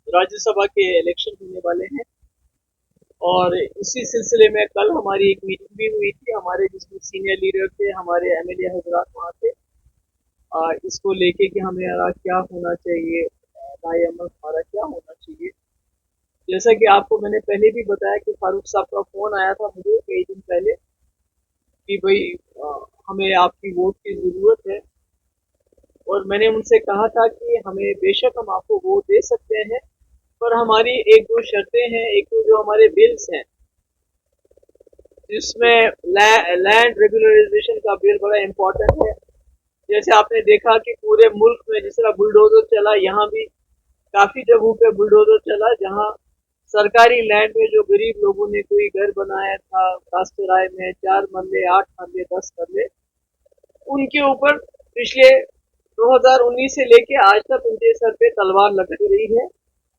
राज्यसभा के इलेक्शन होने वाले हैं और इसी सिलसिले में कल हमारी एक मीटिंग भी हुई थी हमारे, जिसमें सीनियर लीडर थे, हमारे एमएलए हजरात वहाँ थे। इसको लेके कि हमारा क्या होना चाहिए, राय अमल हमारा क्या होना चाहिए। जैसा कि आपको मैंने पहले भी बताया कि फारूक साहब का फोन आया था मुझे कई दिन पहले कि भाई हमें आपकी वोट की जरूरत है, और मैंने उनसे कहा था कि हमें बेशक हम आपको वोट दे सकते हैं, पर हमारी एक दो शर्तें हैं। एक तो जो हमारे बिल्स हैं, जिसमें लैंड रेगुलराइजेशन का बिल बड़ा इम्पोर्टेंट है। जैसे आपने देखा कि पूरे मुल्क में जिस तरह बुलडोजर चला, यहाँ भी काफी जगहों पे बुलडोजर चला, जहाँ सरकारी लैंड में जो गरीब लोगों ने कोई घर बनाया था कास्टराय में, 4 मरले, 8 मरले, 10 मरले, उनके ऊपर पिछले 2019 से लेके आज तक उनके सर पे तलवार लटक रही है।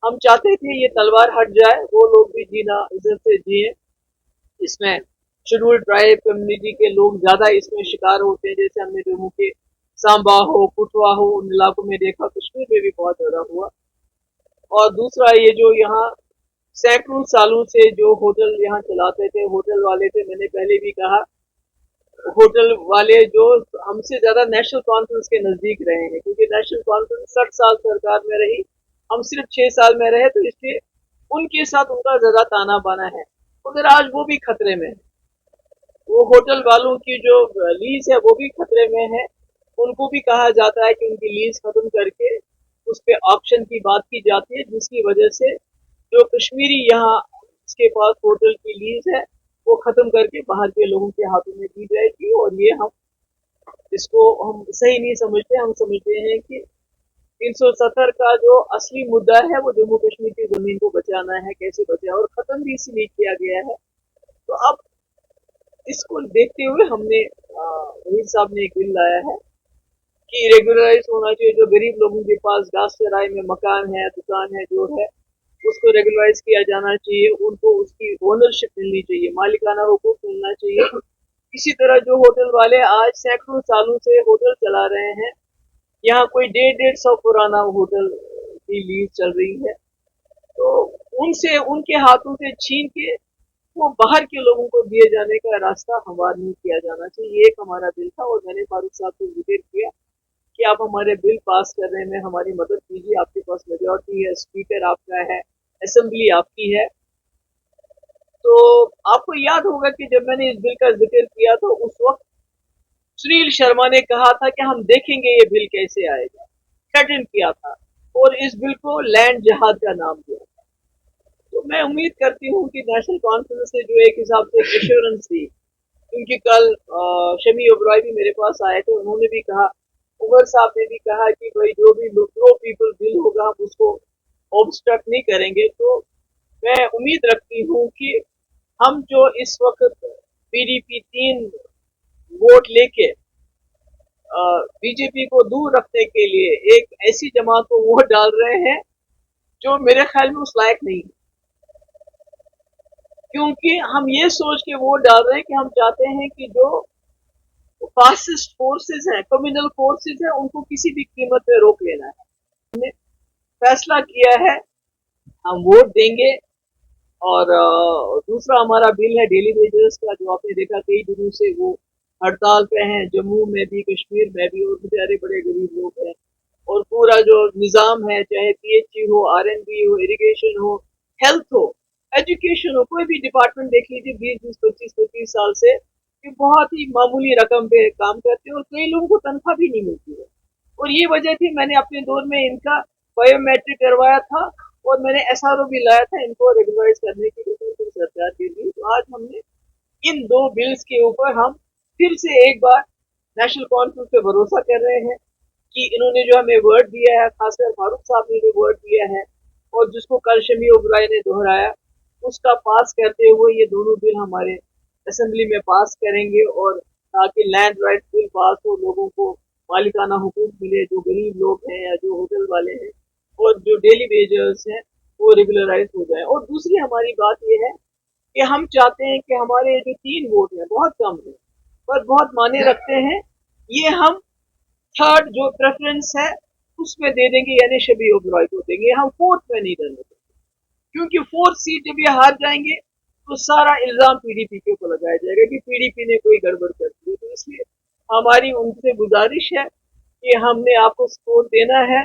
हम चाहते थे ये तलवार हट जाए, वो लोग भी जीना इज्जत से जिए। इसमें शेड्यूल्ड ट्राइब कम्युनिटी के लोग ज्यादा इसमें शिकार होते हैं, जैसे हमने जम्मू के सांबा हो, कुटवा हो, उन इलाकों में देखा, कश्मीर में भी बहुत ज्यादा हुआ। और दूसरा ये जो यहाँ सैकड़ों सालों से जो होटल यहाँ चलाते थे, होटल वाले थे, मैंने पहले भी कहा, होटल वाले जो हमसे ज्यादा नेशनल कॉन्फ्रेंस के नजदीक रहे हैं, क्योंकि नेशनल कॉन्फ्रेंस 60 साल सरकार में रही, हम सिर्फ 6 साल में रहे, तो इसलिए उनके साथ उनका ज्यादा ताना बाना है, मगर आज वो भी खतरे में है। वो होटल वालों की जो लीज है वो भी खतरे में है। उनको भी कहा जाता है कि उनकी लीज खत्म करके उस पे ऑप्शन की बात की जाती है, जिसकी वजह से जो कश्मीरी यहाँ इसके पास होटल की लीज है वो खत्म करके बाहर के लोगों के हाथों में दी जाएगी। और ये हम इसको हम सही नहीं समझते। हम समझते हैं कि 370 का जो असली मुद्दा है वो जम्मू कश्मीर की जमीन को बचाना है, कैसे बचाए, और खत्म भी इसलिए किया गया है। तो अब इसको देखते हुए हमने वजीर साहब ने एक बिल लाया है कि रेगुलराइज होना चाहिए। जो गरीब लोगों के पास घास चराई में मकान है, दुकान है, जो है, उसको रेगुलराइज किया जाना चाहिए। उनको उसकी ओनरशिप मिलनी चाहिए, मालिकाना हुकूक मिलना चाहिए। इसी तरह जो होटल वाले आज सैकड़ों सालों से होटल चला रहे हैं, यहाँ कोई 150-150 पुराना होटल की लीज चल रही है, तो उनसे, उनके हाथों से छीन के वो बाहर के लोगों को दिए जाने का रास्ता हमवार नहीं किया जाना चाहिए। ये एक हमारा बिल था, और मैंने फारूक साहब से जिक्र किया कि आप हमारे बिल पास करने में हमारी मदद कीजिए। आपके पास मेजोरिटी है, स्पीकर आपका है, असेंबली आपकी है। तो आपको याद होगा कि जब मैंने इस बिल का जिक्र किया तो उस वक्त सुनील शर्मा ने कहा था कि हम देखेंगे ये बिल कैसे आएगा, थ्रेटन किया था, और इस बिल को लैंड जहाद का नाम दिया। तो मैं उम्मीद करती हूँ कि नेशनल कॉन्फ्रेंस से जो एक हिसाब से एश्योरेंस थी, क्योंकि कल शमी ओबराय भी मेरे पास आए थे, उन्होंने भी कहा, उमर साहब ने भी कहा कि भाई जो भी प्रो पीपल बिल होगा हम उसको ऑब्स्ट्रक्ट नहीं करेंगे। तो मैं उम्मीद रखती हूँ कि हम जो इस वक्त पीडीपी 3 वोट लेके बीजेपी को दूर रखने के लिए एक ऐसी जमात को वोट डाल रहे हैं जो मेरे ख्याल में उस लायक नहीं है, क्योंकि हम ये सोच के वोट डाल रहे हैं कि हम चाहते हैं कि जो फासिस्ट फोर्सेस हैं, कम्युनल फोर्सेस हैं, उनको किसी भी कीमत पे रोक लेना है। हमने फैसला किया है, हम वोट देंगे। और दूसरा हमारा बिल है डेली वेजेस का, जो आपने देखा कई दिनों से वो हड़ताल पे हैं, जम्मू में भी, कश्मीर में भी, और बेचारे बड़े गरीब लोग हैं। और पूरा जो निज़ाम है, चाहे पीएचई हो, आरएनबी हो, इरिगेशन हो, हेल्थ हो, एजुकेशन हो, कोई भी डिपार्टमेंट देख लीजिए, 20-20, 25-25 साल से ये बहुत ही मामूली रकम पे काम करते हैं, और कई लोगों को तनख्वाह भी नहीं मिलती है। और ये वजह थी, मैंने अपने दौर में इनका बायोमेट्रिक करवाया था, और मैंने एसआरओ भी लाया था इनको रेगुलराइज करने के लिए सरकार के लिए। तो आज हमने इन दो बिल्स के ऊपर हम फिर से एक बार नेशनल कॉन्फ्रेंस पे भरोसा कर रहे हैं कि इन्होंने जो हमें वर्ड दिया है, खासकर फारूक साहब ने जो वर्ड दिया है, और जिसको कल शमी ओबराय ने दोहराया, उसका पास करते हुए ये दोनों बिल हमारे असेंबली में पास करेंगे, और ताकि लैंड राइट बिल पास हो, लोगों को मालिकाना हुकूक मिले, जो गरीब लोग हैं या जो होटल वाले हैं और जो डेली वेजर्स हैं वो रेगुलराइज हो जाए। और दूसरी हमारी बात यह है कि हम चाहते हैं कि हमारे जो 3 वोट हैं, बहुत कम है पर बहुत मायने रखते हैं, ये हम थर्ड जो प्रेफरेंस है उसमें दे देंगे, यानी शबी ओबरॉय को देंगे, हम फोर्थ में नहीं देंगे, क्योंकि फोर्थ सीट जब ये हार जाएंगे तो सारा इल्जाम पीडीपी के ऊपर लगाया जाएगा कि पीडीपी ने कोई गड़बड़ कर दी। तो इसलिए हमारी उनसे गुजारिश है कि हमने आपको सपोर्ट देना है,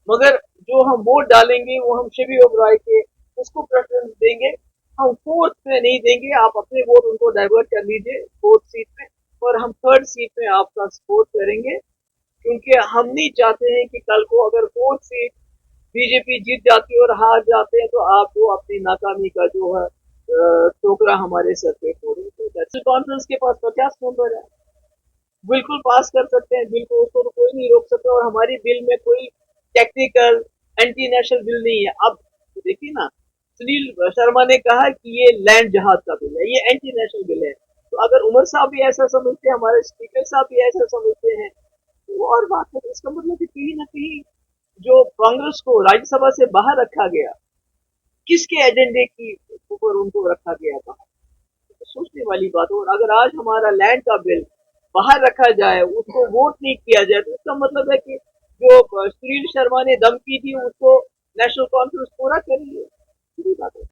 मगर जो हम वोट डालेंगे वो हम शबी ओबराय के उसको प्रेफरेंस देंगे, हम फोर्थ में नहीं देंगे। आप अपने वोट उनको डाइवर्ट कर लीजिए फोर्थ सीट में, और हम थर्ड सीट में आपका सपोर्ट करेंगे, क्योंकि हम नहीं चाहते हैं कि कल को अगर फोर्थ सीट बीजेपी जीत जाती है और हार जाते हैं तो आप वो अपनी नाकामी का जो है टोकरा हमारे सर पे फोड़े। तो नेशनल कॉन्फ्रेंस के पास 50 मेंबर है, बिल्कुल पास कर सकते हैं, बिल को उसको तो कोई नहीं रोक सकता, और हमारी बिल में कोई टेक्निकल एंटी नेशनल बिल नहीं है। अब देखिए ना, सुनील शर्मा ने कहा कि ये लैंड जहाज का बिल है, ये एंटी नेशनल बिल है। तो अगर उमर साहब भी ऐसा समझते हैं, हमारे स्पीकर साहब भी ऐसा समझते हैं, तो वो और बात है। तो इसका मतलब कि कहीं ना कहीं जो कांग्रेस को राज्यसभा से बाहर रखा गया, किसके एजेंडे की ऊपर उनको रखा गया था, तो सोचने वाली बात है। और अगर आज हमारा लैंड का बिल बाहर रखा जाए, उसको वोट नहीं किया जाए, तो इसका मतलब है कि जो सुनील शर्मा ने धमकी दी उसको नेशनल कॉन्फ्रेंस पूरा करेंगे, सीधी बात है।